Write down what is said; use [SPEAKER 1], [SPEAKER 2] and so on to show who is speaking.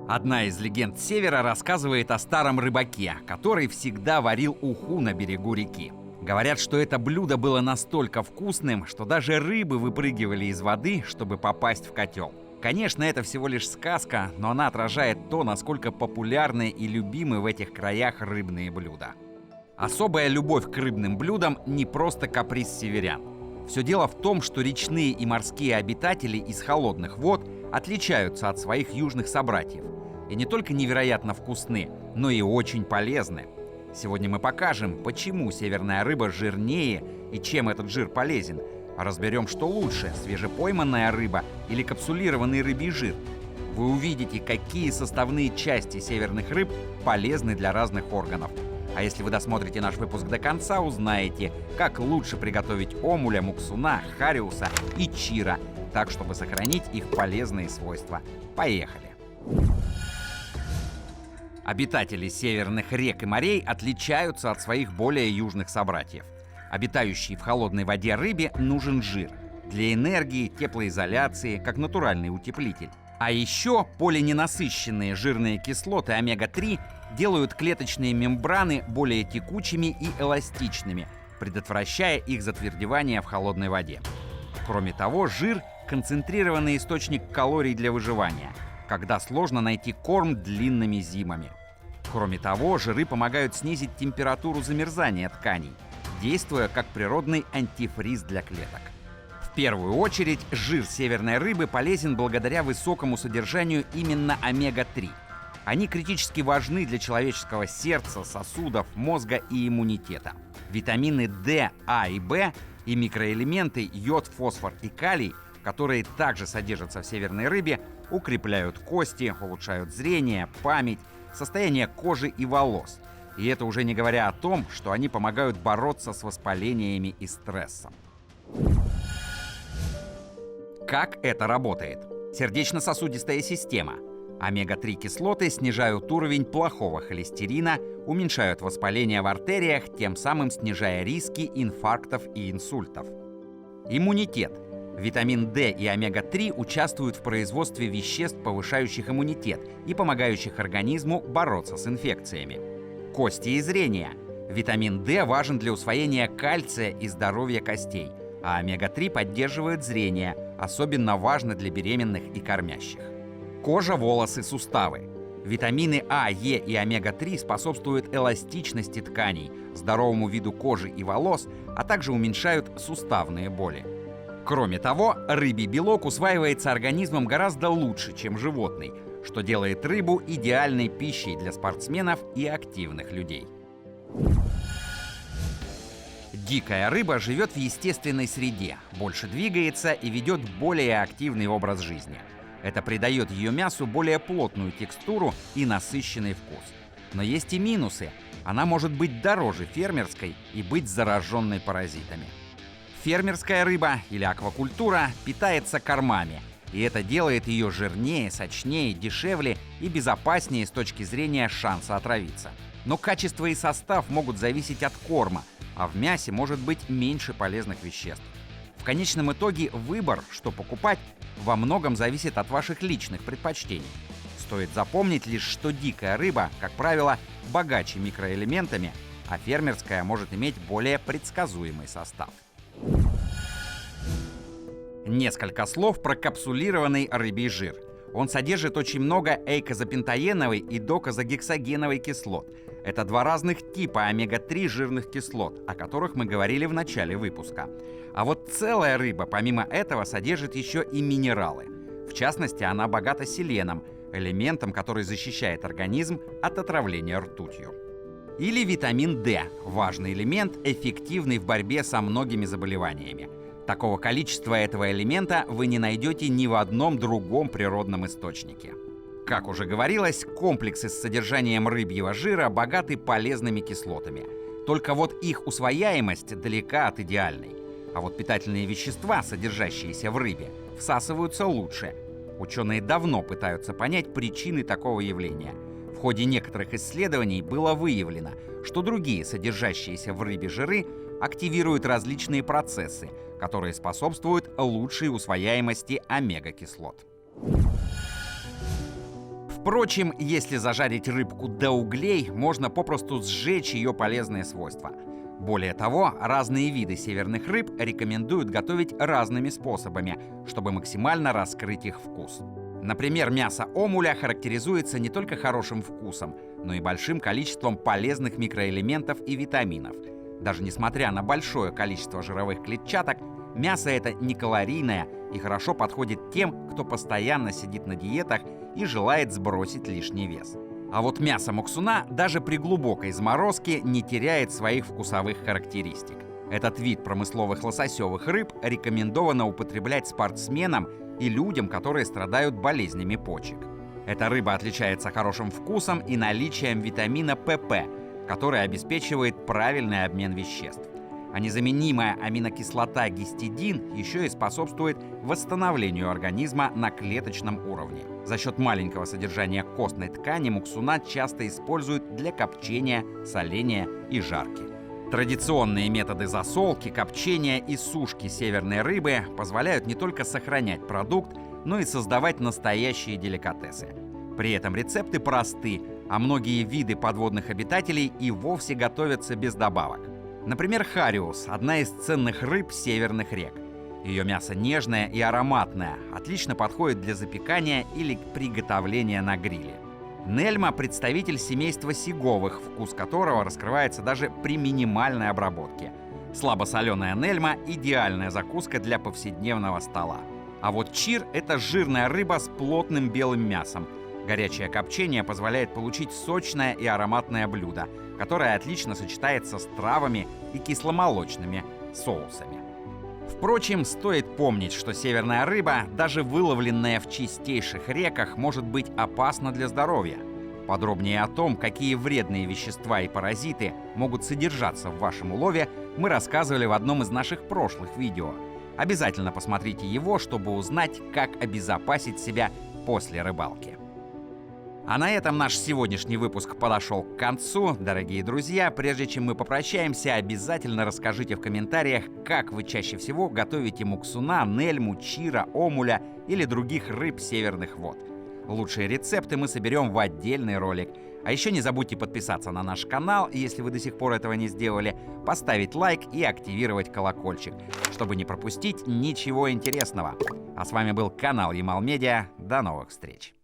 [SPEAKER 1] Одна из легенд Севера рассказывает о старом рыбаке, который всегда варил уху на берегу реки. Говорят, что это блюдо было настолько вкусным, что даже рыбы выпрыгивали из воды, чтобы попасть в котел. Конечно, это всего лишь сказка, но она отражает то, насколько популярны и любимы в этих краях рыбные блюда. Особая любовь к рыбным блюдам не просто каприз северян. Все дело в том, что речные и морские обитатели из холодных вод отличаются от своих южных собратьев. И не только невероятно вкусны, но и очень полезны. Сегодня мы покажем, почему северная рыба жирнее и чем этот жир полезен. Разберем, что лучше – свежепойманная рыба или капсулированный рыбий жир. Вы увидите, какие составные части северных рыб полезны для разных органов. А если вы досмотрите наш выпуск до конца, узнаете, как лучше приготовить омуля, муксуна, хариуса и чира, так, чтобы сохранить их полезные свойства. Поехали! Обитатели северных рек и морей отличаются от своих более южных собратьев. Обитающей в холодной воде рыбе нужен жир для энергии, теплоизоляции, как натуральный утеплитель. А еще полиненасыщенные жирные кислоты омега-3 делают клеточные мембраны более текучими и эластичными, предотвращая их затвердевание в холодной воде. Кроме того, жир – концентрированный источник калорий для выживания, когда сложно найти корм длинными зимами. Кроме того, жиры помогают снизить температуру замерзания тканей, действуя как природный антифриз для клеток. В первую очередь, жир северной рыбы полезен благодаря высокому содержанию именно омега-3. Они критически важны для человеческого сердца, сосудов, мозга и иммунитета. Витамины D, А и В и микроэлементы йод, фосфор и калий, которые также содержатся в северной рыбе, укрепляют кости, улучшают зрение, память, состояние кожи и волос. И это уже не говоря о том, что они помогают бороться с воспалениями и стрессом. Как это работает? Сердечно-сосудистая система. Омега-3 кислоты снижают уровень плохого холестерина, уменьшают воспаление в артериях, тем самым снижая риски инфарктов и инсультов. Иммунитет. Витамин D и омега-3 участвуют в производстве веществ, повышающих иммунитет и помогающих организму бороться с инфекциями. Кости и зрение. Витамин D важен для усвоения кальция и здоровья костей, а омега-3 поддерживает зрение, особенно важно для беременных и кормящих. Кожа, волосы, суставы. Витамины А, Е и омега-3 способствуют эластичности тканей, здоровому виду кожи и волос, а также уменьшают суставные боли. Кроме того, рыбий белок усваивается организмом гораздо лучше, чем животный, что делает рыбу идеальной пищей для спортсменов и активных людей. Дикая рыба живет в естественной среде, больше двигается и ведет более активный образ жизни. Это придает ее мясу более плотную текстуру и насыщенный вкус. Но есть и минусы. Она может быть дороже фермерской и быть зараженной паразитами. Фермерская рыба или аквакультура питается кормами, и это делает ее жирнее, сочнее, дешевле и безопаснее с точки зрения шанса отравиться. Но качество и состав могут зависеть от корма, а в мясе может быть меньше полезных веществ. В конечном итоге выбор, что покупать, во многом зависит от ваших личных предпочтений. Стоит запомнить лишь, что дикая рыба, как правило, богаче микроэлементами, а фермерская может иметь более предсказуемый состав. Несколько слов про капсулированный рыбий жир. Он содержит очень много эйкозапентаеновой и докозагексагеновой кислот. Это два разных типа омега-3 жирных кислот, о которых мы говорили в начале выпуска. А вот целая рыба, помимо этого, содержит еще и минералы. В частности, она богата селеном, элементом, который защищает организм от отравления ртутью. Или витамин D – важный элемент, эффективный в борьбе со многими заболеваниями. Такого количества этого элемента вы не найдете ни в одном другом природном источнике. Как уже говорилось, комплексы с содержанием рыбьего жира богаты полезными кислотами. Только вот их усвояемость далека от идеальной. А вот питательные вещества, содержащиеся в рыбе, всасываются лучше. Ученые давно пытаются понять причины такого явления. В ходе некоторых исследований было выявлено, что другие содержащиеся в рыбе жиры активируют различные процессы, которые способствуют лучшей усвояемости омега-кислот. В Впрочем, если зажарить рыбку до углей, можно попросту сжечь ее полезные свойства. Более того, разные виды северных рыб рекомендуют готовить разными способами, чтобы максимально раскрыть их вкус. Например, мясо омуля характеризуется не только хорошим вкусом, но и большим количеством полезных микроэлементов и витаминов. Даже несмотря на большое количество жировых клетчаток, мясо это не калорийное и хорошо подходит тем, кто постоянно сидит на диетах и желает сбросить лишний вес. А вот мясо моксуна даже при глубокой заморозке не теряет своих вкусовых характеристик. Этот вид промысловых лососевых рыб рекомендовано употреблять спортсменам и людям, которые страдают болезнями почек. Эта рыба отличается хорошим вкусом и наличием витамина ПП, который обеспечивает правильный обмен веществ. А незаменимая аминокислота гистидин еще и способствует восстановлению организма на клеточном уровне. За счет маленького содержания костной ткани моксуна часто используют для копчения, соления и жарки. Традиционные методы засолки, копчения и сушки северной рыбы позволяют не только сохранять продукт, но и создавать настоящие деликатесы. При этом рецепты просты, а многие виды подводных обитателей и вовсе готовятся без добавок. Например, хариус – одна из ценных рыб северных рек. Ее мясо нежное и ароматное, отлично подходит для запекания или приготовления на гриле. Нельма – представитель семейства сиговых, вкус которого раскрывается даже при минимальной обработке. Слабосоленая нельма – идеальная закуска для повседневного стола. А вот чир – это жирная рыба с плотным белым мясом. Горячее копчение позволяет получить сочное и ароматное блюдо, которое отлично сочетается с травами и кисломолочными соусами. Впрочем, стоит помнить, что северная рыба, даже выловленная в чистейших реках, может быть опасна для здоровья. Подробнее о том, какие вредные вещества и паразиты могут содержаться в вашем улове, мы рассказывали в одном из наших прошлых видео. Обязательно посмотрите его, чтобы узнать, как обезопасить себя после рыбалки. А на этом наш сегодняшний выпуск подошел к концу. Дорогие друзья, прежде чем мы попрощаемся, обязательно расскажите в комментариях, как вы чаще всего готовите моксуна, нельму, чира, омуля или других рыб северных вод. Лучшие рецепты мы соберем в отдельный ролик. А еще не забудьте подписаться на наш канал, если вы до сих пор этого не сделали, поставить лайк и активировать колокольчик, чтобы не пропустить ничего интересного. А с вами был канал Ямал Медиа. До новых встреч!